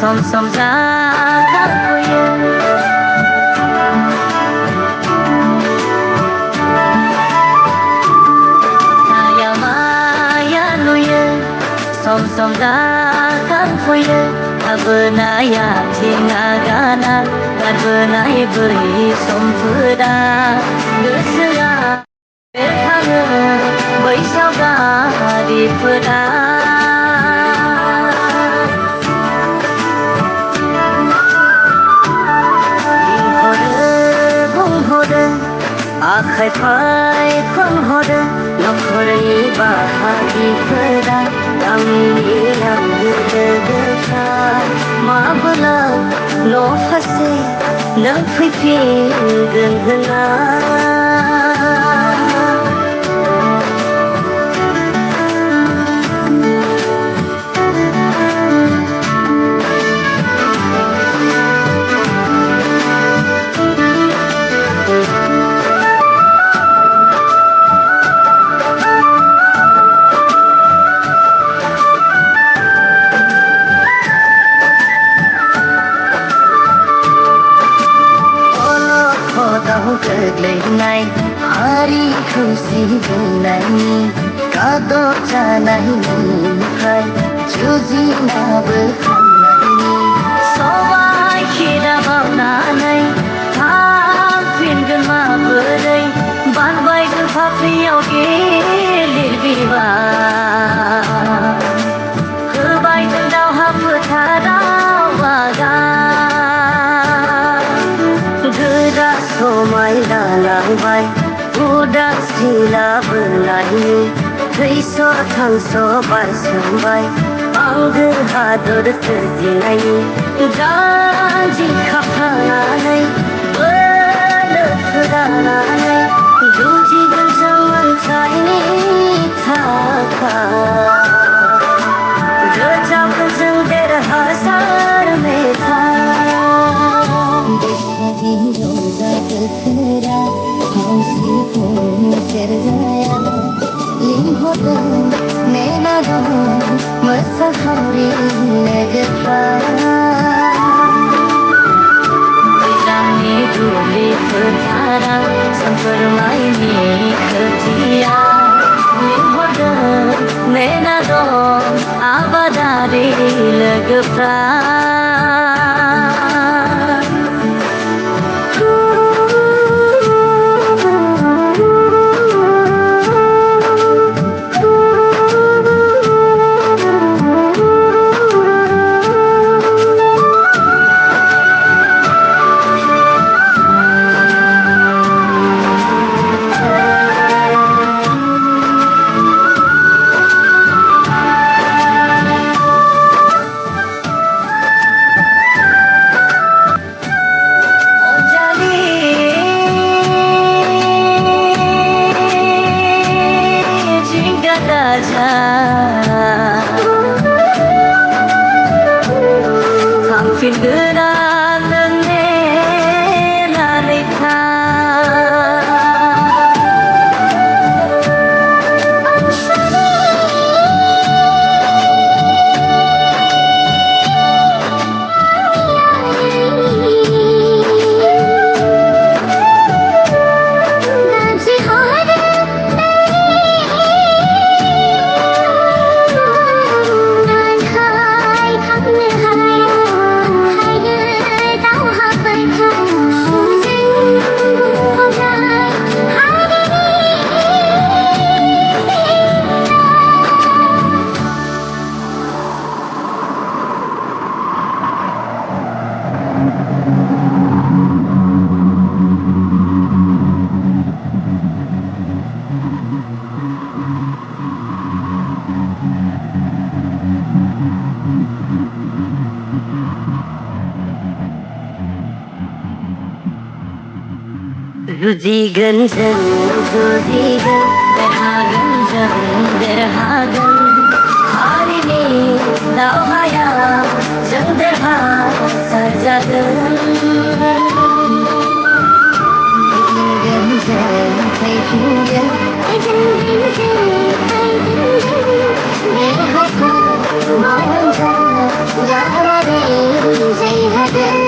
सम जाखांफैयो माया माया नुयो सम जाखांफैयो गाबोनाय आथिं आगाना गारबोनाय बै समफोरा गोसोआ बेरखाङो बै सावगारिफोरा आखाइ फायखनहरो नखरनि बाहागिफोरा गामिनि आंगो लोगोफ्रा माब्ला न' फारसे नों फैफिनगोन होनना गोग्लैनाय हारिखौ सिबिनायनि गादब जानायनिफ्राय जुजिनाबो खांनायनि सबाय खिरा बावनानै थांफिनगोन माबोरै बारबाय फाफ्लियाव गिलिर बिबार होबाय जों दावहा फोथाराव आगान गोरा समाय लालांबाय उदांस्रि लाबोनायनि थैस' थांस' बारसोमबाय आंगो हादर सोरजिनायनि जानजि खाफ्रानानै बोलो फोरानानै जुजिगोन जों मोनथायनि थाखाय रोजाबगोन जों देरहासार मेथाइ रंजा बोथोरा खावसेखौ सेरजाया लिंहरदों नेना दं मोसाखावरि लोगोफ्रा दैज्लांनि दुब्लि फोथारा सोमखोर माइनि खोथिया लिंहरदों नेना दं आबादारि लोगोफ्रा थांफिनगोन आं नेनानै था जुजिगोन जों जुजिगोन देरहागोन जों देरहागोन हारिनि दावहायाव जों देरहासार जागोन फैफिनगोन जों फैफिनगोन देरहागोन मावगोन जों जानानै है दिल